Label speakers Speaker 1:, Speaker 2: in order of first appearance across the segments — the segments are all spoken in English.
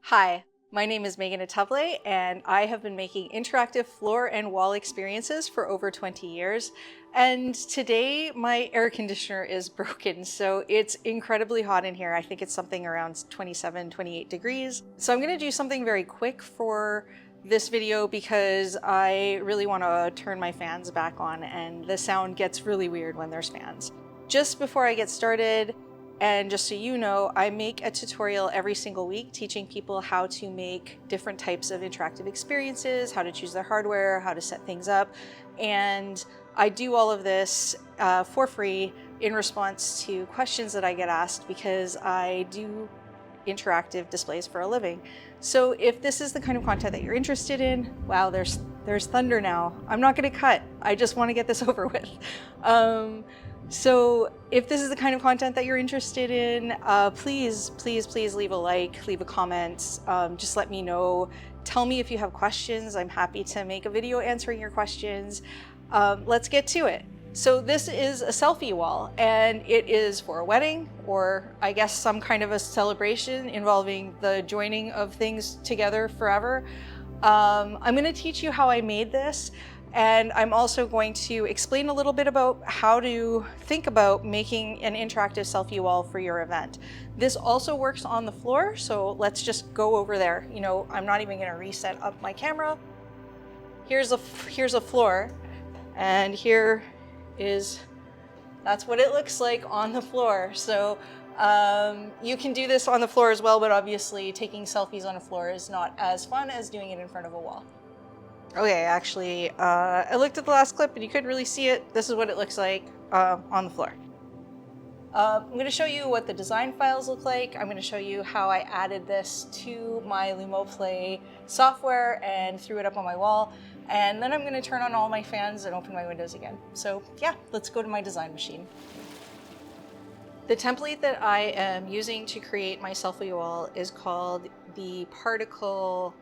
Speaker 1: Hi, my name is Megan Atable, and I have been making interactive floor and wall experiences for over 20 years. And today my air conditioner is broken, so it's incredibly hot in here. I think it's something around 27, 28 degrees. So I'm gonna do something very quick for this video because I really wanna turn my fans back on, and the sound gets really weird when there's fans. Just before I get started, and just so you know, I make a tutorial every single week teaching people how to make different types of interactive experiences, how to choose their hardware, how to set things up. And I do all of this for free in response to questions that I get asked because I do interactive displays for a living. So if this is the kind of content that you're interested in, wow, there's thunder now. I'm not gonna cut. I just wanna get this over with. So if this is the kind of content that you're interested in, please leave a like, leave a comment, just let me know. Tell me if you have questions. I'm happy to make a video answering your questions. Let's get to it. So this is a selfie wall, and it is for a wedding, or I guess some kind of a celebration involving the joining of things together forever. I'm going to teach you how I made this. And I'm also going to explain a little bit about how to think about making an interactive selfie wall for your event. This also works on the floor, so let's just go over there. You know, I'm not even gonna reset up my camera. Here's a floor, and that's what it looks like on the floor. So you can do this on the floor as well, but obviously taking selfies on a floor is not as fun as doing it in front of a wall. Okay, actually, I looked at the last clip and you couldn't really see it. This is what it looks like on the floor. I'm going to show you what the design files look like. I'm going to show you how I added this to my LUMOplay software and threw it up on my wall. And then I'm going to turn on all my fans and open my windows again. So yeah, let's go to my design machine. The template that I am using to create my selfie wall is called the particle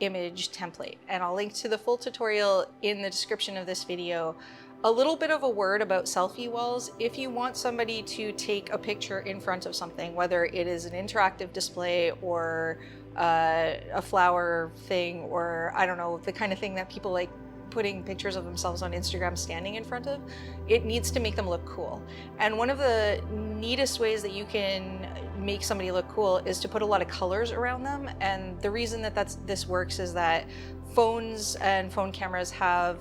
Speaker 1: image template, and I'll link to the full tutorial in the description of this video. A little bit of a word about selfie walls. If you want somebody to take a picture in front of something, whether it is an interactive display or a flower thing, or I don't know, the kind of thing that people like putting pictures of themselves on Instagram standing in front of, it needs to make them look cool. And one of the neatest ways that you can make somebody look cool is to put a lot of colors around them. And the reason that this works is that phones and phone cameras have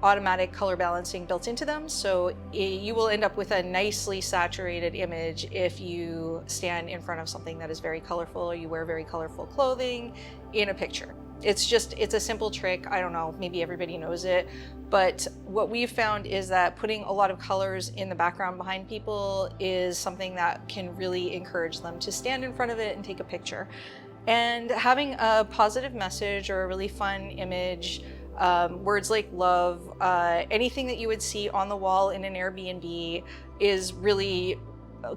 Speaker 1: automatic color balancing built into them. So you will end up with a nicely saturated image if you stand in front of something that is very colorful, or you wear very colorful clothing in a picture. It's a simple trick. I don't know, maybe everybody knows it, but what we've found is that putting a lot of colors in the background behind people is something that can really encourage them to stand in front of it and take a picture. And having a positive message or a really fun image, words like love, anything that you would see on the wall in an Airbnb is really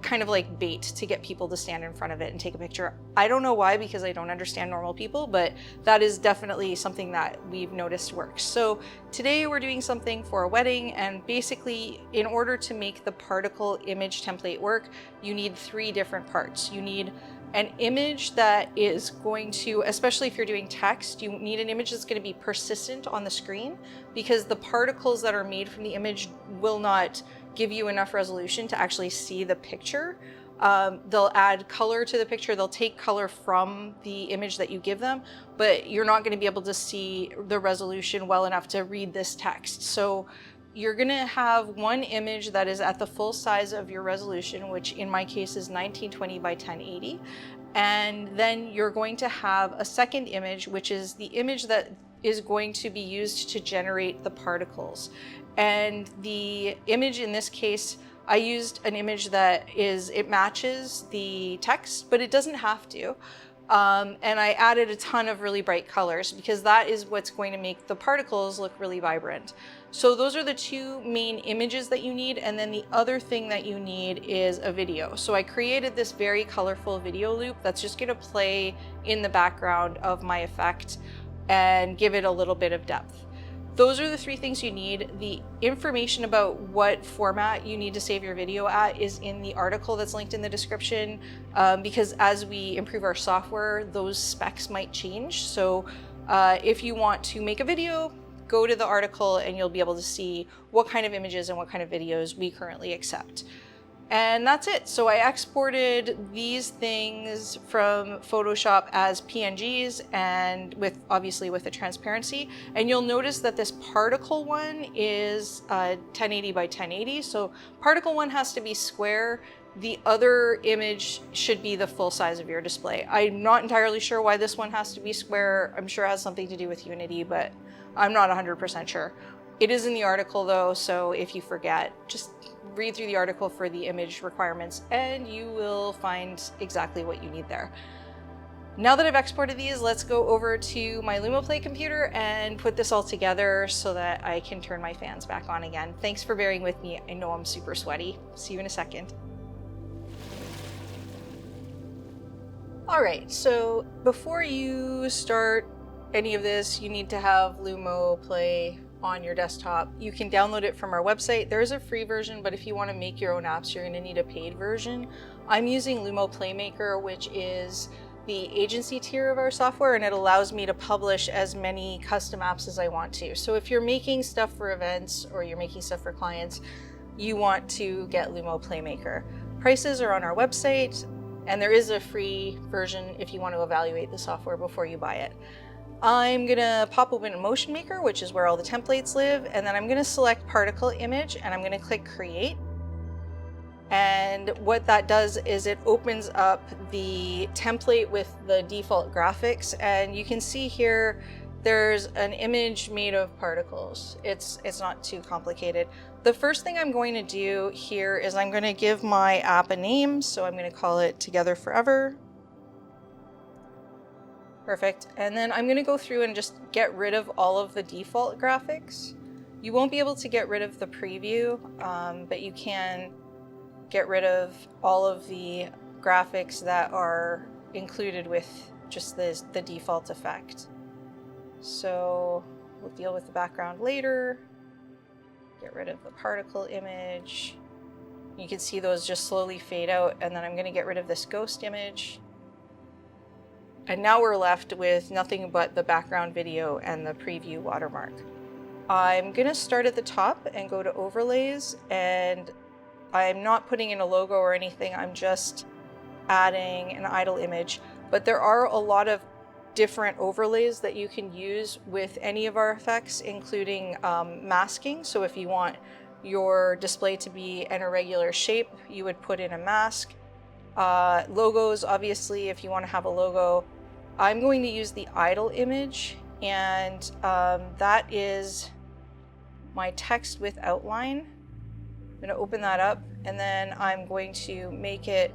Speaker 1: kind of like bait to get people to stand in front of it and take a picture. I don't know why, because I don't understand normal people, but that is definitely something that we've noticed works. So today we're doing something for a wedding, and basically in order to make the particle image template work, you need 3 different parts. You need an image that is going to, especially if you're doing text, you need an image that's going to be persistent on the screen, because the particles that are made from the image will not give you enough resolution to actually see the picture. They'll add color to the picture, they'll take color from the image that you give them, but you're not going to be able to see the resolution well enough to read this text. So you're going to have one image that is at the full size of your resolution, which in my case is 1920 by 1080. And then you're going to have a second image, which is the image that is going to be used to generate the particles. And the image in this case, I used an image that it matches the text, but it doesn't have to. And I added a ton of really bright colors because that is what's going to make the particles look really vibrant. So those are the 2 main images that you need. And then the other thing that you need is a video. So I created this very colorful video loop that's just going to play in the background of my effect and give it a little bit of depth. those are the three things you need. The information about what format you need to save your video at is in the article that's linked in the description, because as we improve our software, those specs might change. So if you want to make a video, go to the article and you'll be able to see what kind of images and what kind of videos we currently accept. And that's it. So I exported these things from Photoshop as PNGs and obviously with the transparency. And you'll notice that this particle one is 1080 by 1080. So particle one has to be square. The other image should be the full size of your display. I'm not entirely sure why this one has to be square. I'm sure it has something to do with Unity, but I'm not 100% sure. It is in the article though, so if you forget, just read through the article for the image requirements and you will find exactly what you need there. Now that I've exported these, let's go over to my LUMOplay computer and put this all together so that I can turn my fans back on again. Thanks for bearing with me. I know I'm super sweaty. See you in a second. All right, so before you start any of this, you need to have LUMOplay on your desktop. You can download it from our website. There is a free version, but if you want to make your own apps, you're going to need a paid version. I'm using LUMOplay Maker, which is the agency tier of our software, and it allows me to publish as many custom apps as I want to. So if you're making stuff for events or you're making stuff for clients, you want to get LUMOplay Maker. Prices are on our website, and there is a free version if you want to evaluate the software before you buy it. I'm gonna pop open Motion Maker, which is where all the templates live, and then I'm gonna select particle image and I'm gonna click create. And what that does is it opens up the template with the default graphics, and you can see here there's an image made of particles. It's not too complicated. The first thing I'm going to do here is I'm gonna give my app a name, so I'm gonna call it Together Forever. Perfect. And then I'm going to go through and just get rid of all of the default graphics. You won't be able to get rid of the preview, but you can get rid of all of the graphics that are included with just the default effect. So we'll deal with the background later. Get rid of the particle image. You can see those just slowly fade out, and then I'm going to get rid of this ghost image. And now we're left with nothing but the background video and the preview watermark. I'm gonna start at the top and go to overlays, and I'm not putting in a logo or anything, I'm just adding an idle image. But there are a lot of different overlays that you can use with any of our effects, including masking. So if you want your display to be an irregular shape, you would put in a mask. Logos, obviously, if you want to have a logo. I'm going to use the idle image, and that is my text with outline. I'm going to open that up, and then I'm going to make it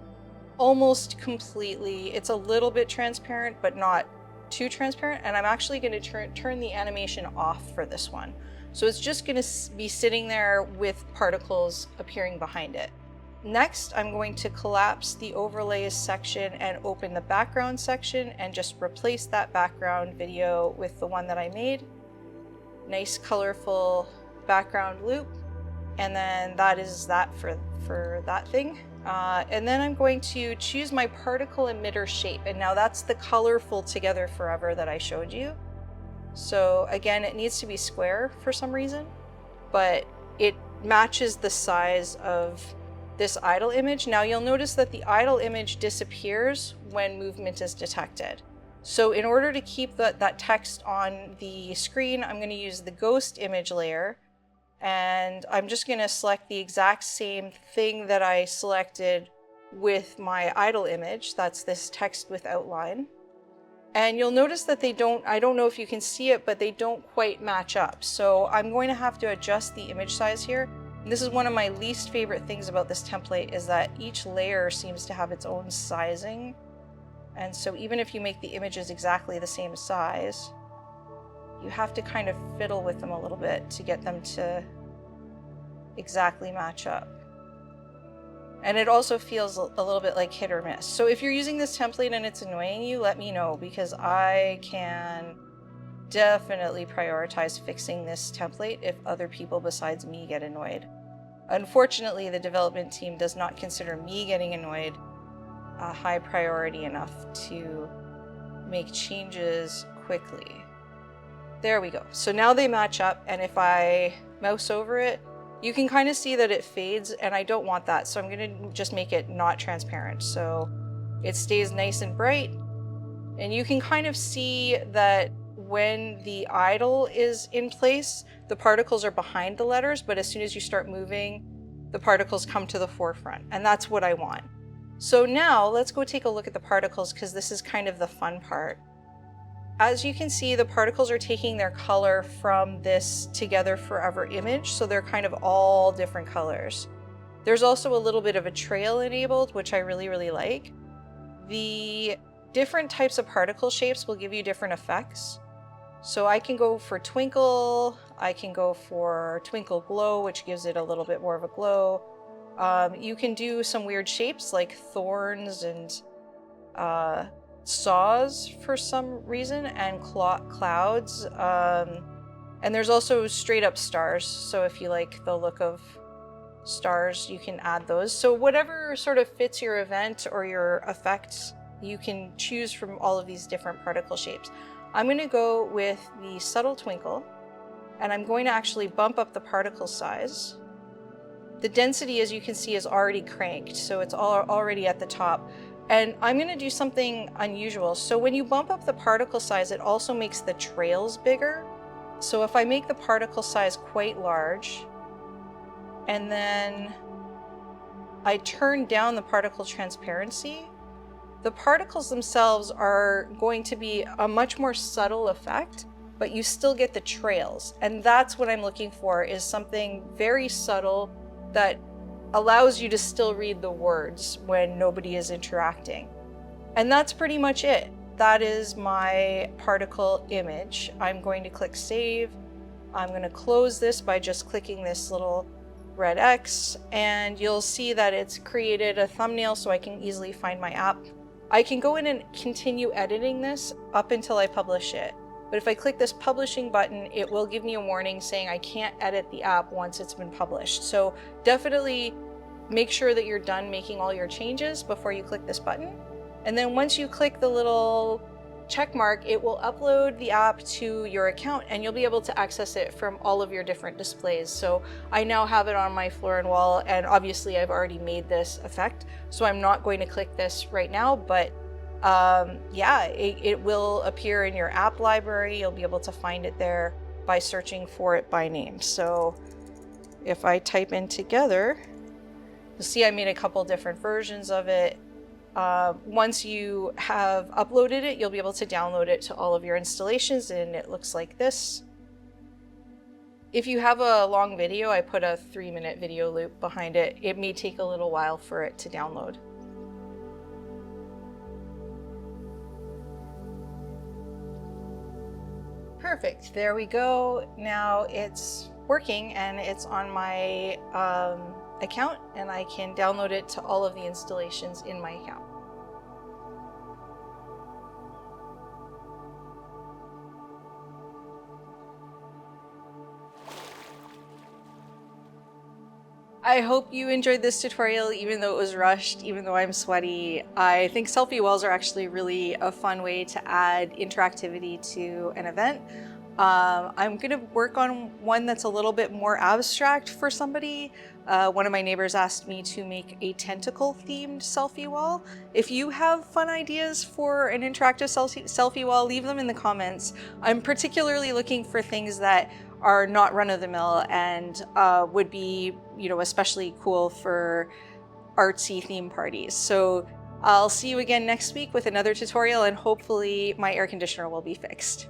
Speaker 1: almost completely, it's a little bit transparent, but not too transparent, and I'm actually going to turn the animation off for this one. So it's just going to be sitting there with particles appearing behind it. Next, I'm going to collapse the overlays section and open the background section and just replace that background video with the one that I made. Nice colorful background loop. And then that is that for that thing. And then I'm going to choose my particle emitter shape. And now that's the colorful Together Forever that I showed you. So again, it needs to be square for some reason, but it matches the size of this idle image. Now you'll notice that the idle image disappears when movement is detected. So in order to keep that text on the screen, I'm going to use the ghost image layer, and I'm just going to select the exact same thing that I selected with my idle image. That's this text with outline. And you'll notice that I don't know if you can see it, but they don't quite match up. So I'm going to have to adjust the image size here. This is one of my least favorite things about this template, is that each layer seems to have its own sizing. And so even if you make the images exactly the same size, you have to kind of fiddle with them a little bit to get them to exactly match up. And it also feels a little bit like hit or miss. So if you're using this template and it's annoying you, let me know, because I can definitely prioritize fixing this template if other people besides me get annoyed. Unfortunately, the development team does not consider me getting annoyed a high priority enough to make changes quickly. There we go. So now they match up, and if I mouse over it, you can kind of see that it fades, and I don't want that. So I'm gonna just make it not transparent. So it stays nice and bright, and you can kind of see that when the idle is in place, the particles are behind the letters, but as soon as you start moving, the particles come to the forefront, and that's what I want. So now let's go take a look at the particles, because this is kind of the fun part. As you can see, the particles are taking their color from this Together Forever image, so they're kind of all different colors. There's also a little bit of a trail enabled, which I really, really like. The different types of particle shapes will give you different effects. So I can go for twinkle, I can go for twinkle glow, which gives it a little bit more of a glow. You can do some weird shapes like thorns and saws for some reason, and clouds. And there's also straight up stars. So if you like the look of stars, you can add those. So whatever sort of fits your event or your effect, you can choose from all of these different particle shapes. I'm going to go with the subtle twinkle, and I'm going to actually bump up the particle size. The density, as you can see, is already cranked, so it's already at the top. And I'm going to do something unusual. So when you bump up the particle size, it also makes the trails bigger. So if I make the particle size quite large, and then I turn down the particle transparency, the particles themselves are going to be a much more subtle effect, but you still get the trails. And that's what I'm looking for, is something very subtle that allows you to still read the words when nobody is interacting. And that's pretty much it. That is my particle image. I'm going to click save. I'm going to close this by just clicking this little red X, and you'll see that it's created a thumbnail so I can easily find my app. I can go in and continue editing this up until I publish it. But if I click this publishing button, it will give me a warning saying I can't edit the app once it's been published. So definitely make sure that you're done making all your changes before you click this button. And then once you click the little check mark, it will upload the app to your account, and you'll be able to access it from all of your different displays. So I now have it on my floor and wall, and obviously I've already made this effect, so I'm not going to click this right now, but yeah, it will appear in your app library. You'll be able to find it there by searching for it by name. So if I type in Together, you'll see I made a couple different versions of it. Once you have uploaded it, you'll be able to download it to all of your installations, and it looks like this. If you have a long video, I put a 3-minute video loop behind it. It may take a little while for it to download. Perfect, there we go. Now it's working and it's on my account, and I can download it to all of the installations in my account. I hope you enjoyed this tutorial, even though it was rushed, even though I'm sweaty. I think selfie walls are actually really a fun way to add interactivity to an event. I'm gonna work on one that's a little bit more abstract for somebody. One of my neighbors asked me to make a tentacle themed selfie wall. If you have fun ideas for an interactive selfie wall, leave them in the comments. I'm particularly looking for things that are not run-of-the-mill and would be, especially cool for artsy theme parties. So I'll see you again next week with another tutorial, and hopefully my air conditioner will be fixed.